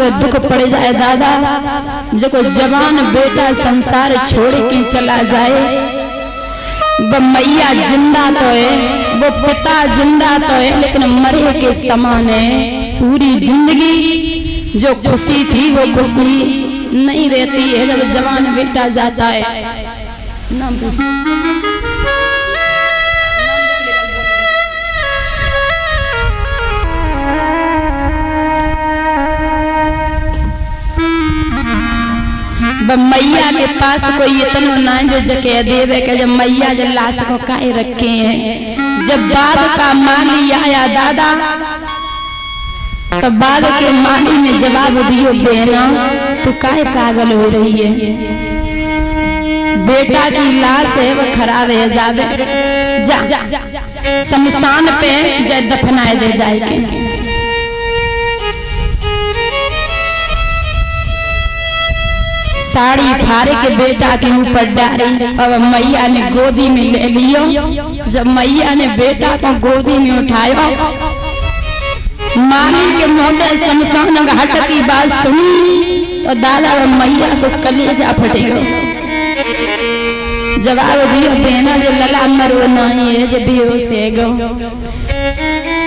पे दुख पड़ जाए दादा, जो जवान बेटा संसार छोड़ के चला जाए, वो मैया जिंदा तो है, वो पिता जिंदा तो है, लेकिन मरे के समान है। पूरी जिंदगी जो खुशी थी वो खुशी नहीं रहती है जब जवान बेटा जाता है। नाम मैया के पास कोई इतना ना जो जगह देवे के जब मैया जब लाश को काहे रखे हैं। जब बाद का माली आया दादा, तो बाद के माली ने जवाब दियो बेना तो काहे पागल हो रही है, बेटा की लाश है वो खराब है, जावे जा शमशान पे जा दफनाए दे जाए। साड़ी फाड़े के बेटा के ऊपर डाली और मैया ने गोदी में ले लियो। जब मैया ने बेटा को गोदी में उठाया, माली के मोटे शमशान घाट की बात सुनी तो दादा और मैया को कलेजा फट गयो। जवाब दियो बेना जे लला मरो नहीं है जे बेहोश है गो।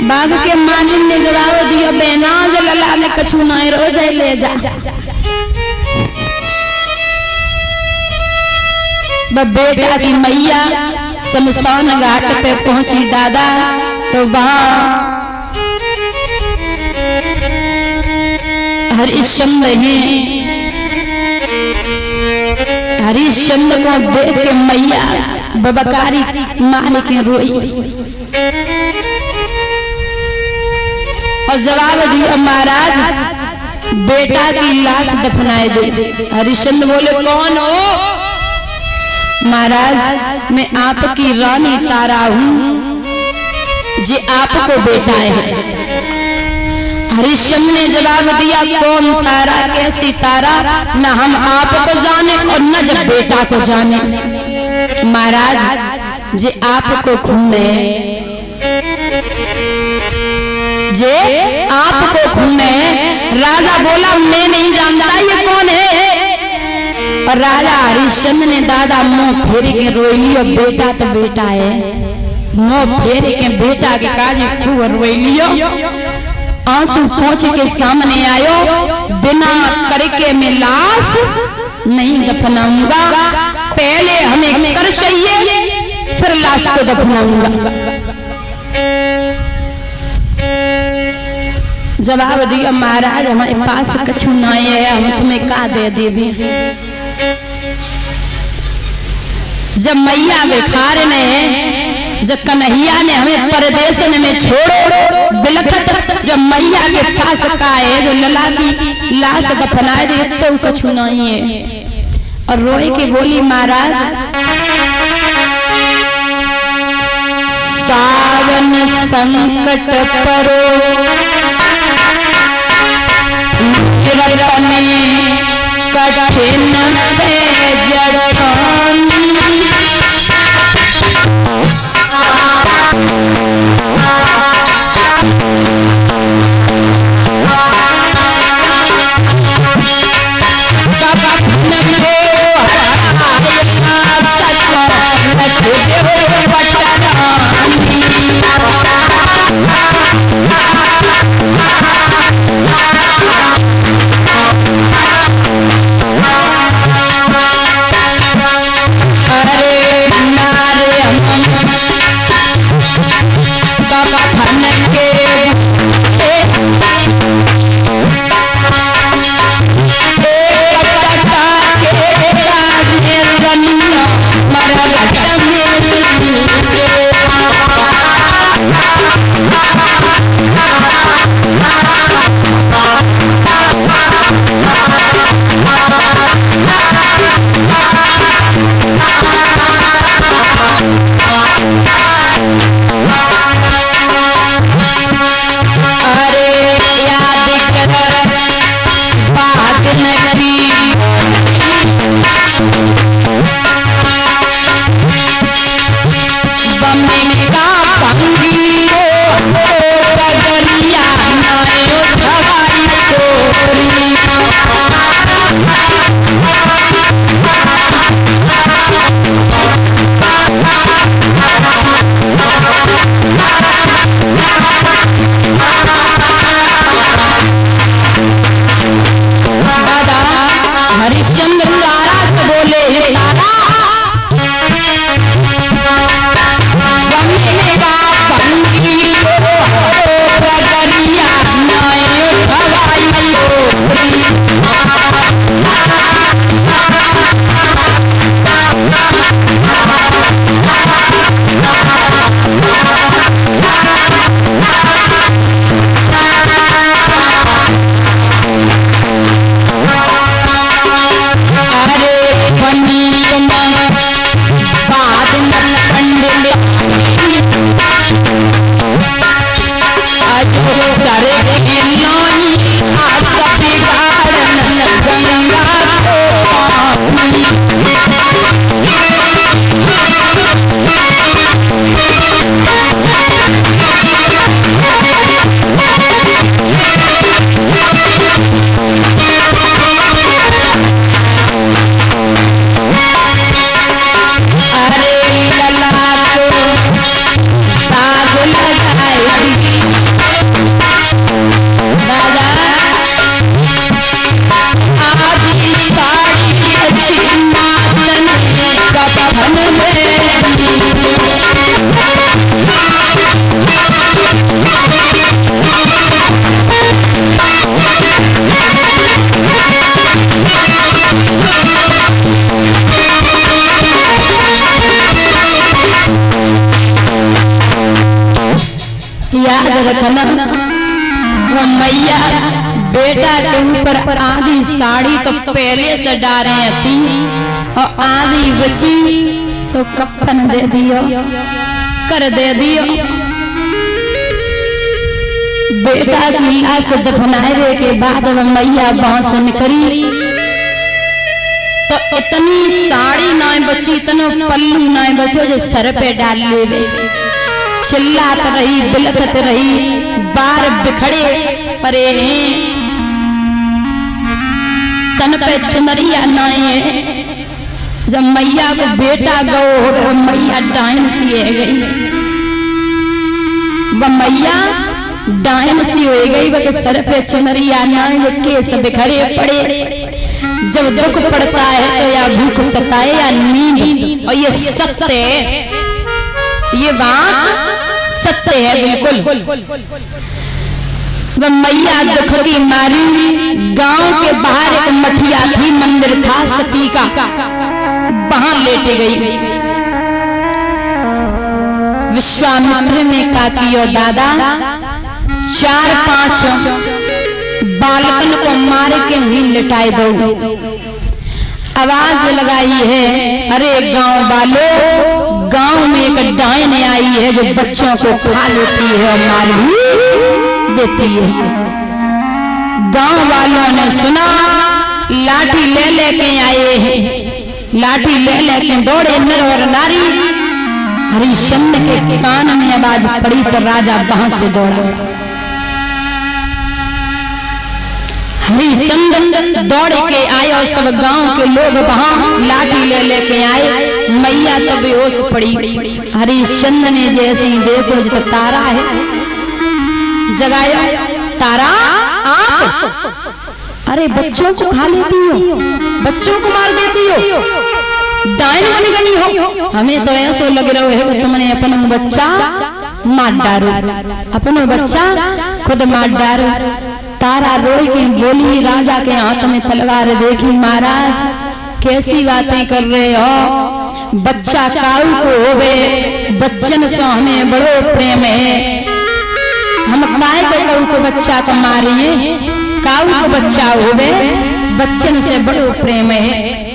बाग के मालिक ने जवाब दियो बेना जे लला ने कछु नहीं रो जाए ले जा। बेटा की मैया शमशान घाट पे पहुंची दादा, तो वहां हरिश्चंद्र हैं। हरिश्चंद्र को देख के मैया बबकारी मार के रोई और जवाब दिया महाराज बेटा की लाश दफनाए दे। हरिश्चंद्र बोले कौन हो? महाराज मैं आपकी रानी तारा हूँ, जे आपको बेटा है। हरिश्चंद्र ने जवाब दिया कौन तारा, कैसी तारा, न हम आपको जाने और न जब बेटा को जाने। महाराज जे आपको खूने, जे आपको खूने। राजा बोला मैं नहीं जानता ये कौन है। और राजा हरिश्चंद्र ने दादा मुंह फेरे के रोई लियो, बेटा तो बेटा है। मुंह फेरे के बेटा के काज खूब रोई लियो, आंसू पोंछ के सामने आयो। बिना करके मैं लाश नहीं दफनाऊंगा, पहले हमें कर चाहिए फिर लाश को दफनाऊंगा। जवाब दिया महाराज हमारे पास कछु नहीं है, हम तुम्हें का दे देवे। जब मैया बेखार ने, जब कन्हैया ने हमें परदेश में छोड़ो बिलखत, जब मैया के पास का है जो लला की लाश दफनाए दे तो कछु नहीं है। और रोए के बोली महाराज सावन संकट परो कठिन पे जड़ानी। देखना वो मैया बेटा के ऊपर आधी साड़ी तो पहले से डारे थी और आधी बची सो कफन दे दियो कर दे दियो। बेटा की लाश दफनाए के बाद वो मैया वहां से निकली तो इतनी साड़ी ना बची, इतना पल्लू ना बचो जो सर पे डाल ले। चिल्लात रही, बिलखत रही, बार बिखड़े परे हैं, तन पे चुनरिया नाए। जब मैया को बेटा गो हो गए, मैया डायन सी हो गई, वह मैया डायन सी हो गई। वह सर पे चुनरिया नाए, केस बिखरे पड़े। जब दुख पड़ता है तो या भूख सताए या नींद, और ये सत्य है, ये बात सत्य है बिल्कुल। वह मैया दुख की मारी गांव के बाहर एक मठिया थी, मंदिर था सती का, वहां लेटे गई। विश्वामित्र ने कहा कि ओ दादा 4-5 बालकन को मार के ही लिटाए दो। आवाज लगाई है, अरे गांव वालों, गांव में एक डायन आई है जो बच्चों को खा लेती है और मार भी देती है। गांव वालों ने सुना, लाठी ले लेके आए हैं, लाठी ले लेके दौड़े नर और नारी। हरिश्चंद्र के कान में आवाज पड़ी तो राजा वहां से दौड़ा। हरिश्चंद्र दौड़ के आए और सब गांव के लोग वहां लाठी ले लेके आए। मैया तो बेहोश पड़ी। हरिश्चंद्र ने जैसे ही देखो जो तो तारा है, जगाया, तारा आप, अरे बच्चों को खा लेती हो, बच्चों को मार देती हो, डायन बन गई हो। हमें तो ऐसा लग रहा है कि तुमने अपना बच्चा मार डालो, अपना बच्चा खुद मार डालो। तारा रोई के बोली, राजा के हाथ में तलवार देखी, महाराज कैसी बातें कर रहे हो, बच्चा काऊ को होवे, बच्चन से हमें बड़ो प्रेम है, हम काय के काऊ को बच्चा को मारिए, काऊ को बच्चा होवे, बच्चन से बड़ो प्रेम है।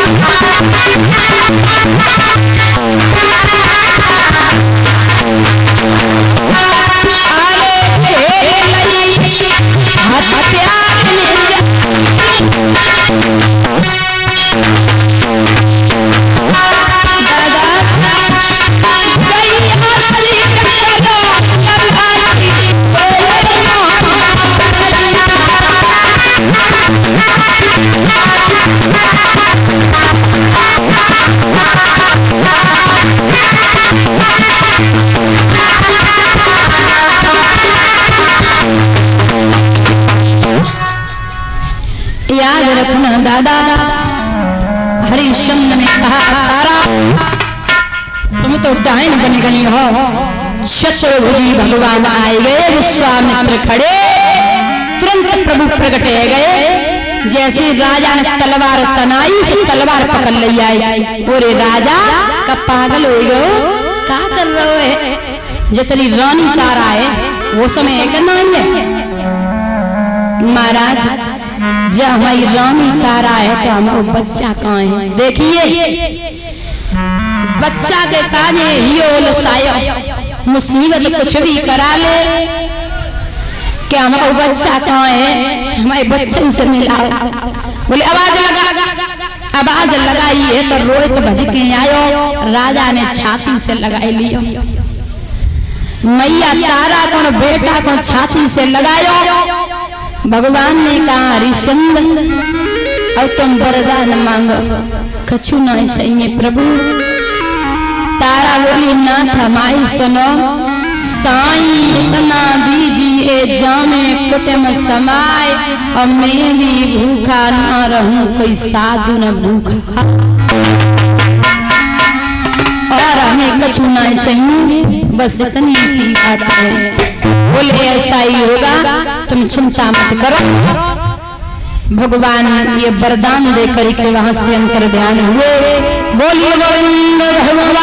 Thank you. याद रखना दादा, हरिश्चंद्र ने कहा तारा तुम तो डायन बन गई हो। शत्रुभुजी भगवान आए गए, विश्वामित्र खड़े, तुरंत प्रभु प्रकटे गए। जैसे राजा ने तलवार तनाई से तलवार पकड़ ली आई। बोले राजा का पागल हो गयो, क्या कर रहे हो? जितनी रानी तारा है वो समय है करना है महाराज। जब हमारी रानी तारा है तो हमारा बच्चा कहाँ है? देखिए बच्चा के काजे ही मुसीबत कुछ भी करा ले, क्या हमारा बच्चा कहाँ है? हमारे बच्चों से मिला। बोले आवाज लगाई है तो रोहित भज के आयो। राजा ने छाती से लगाई लियो। मैया तारा को बेटा को छाती से लगायो। भगवान ने कहा हरिश्चंद्र अब तुम वरदान मांगो। कछु ना चाहिए प्रभु। तारा बोली नाथ हमारी सुनो, साईं इतना दीजिए जामे कुटुम समाए, और मैं भी भूखा ना रहूं, कोई साधु न भूखा, और हमें कछु ना चाहिए, बस इतनी सी बात है। बोले ऐसा ही होगा, तुम चिंता मत करो। भगवान ये वरदान देकर के वहां से अंतर ध्यान हुए। बोलिए गोविंद भगवान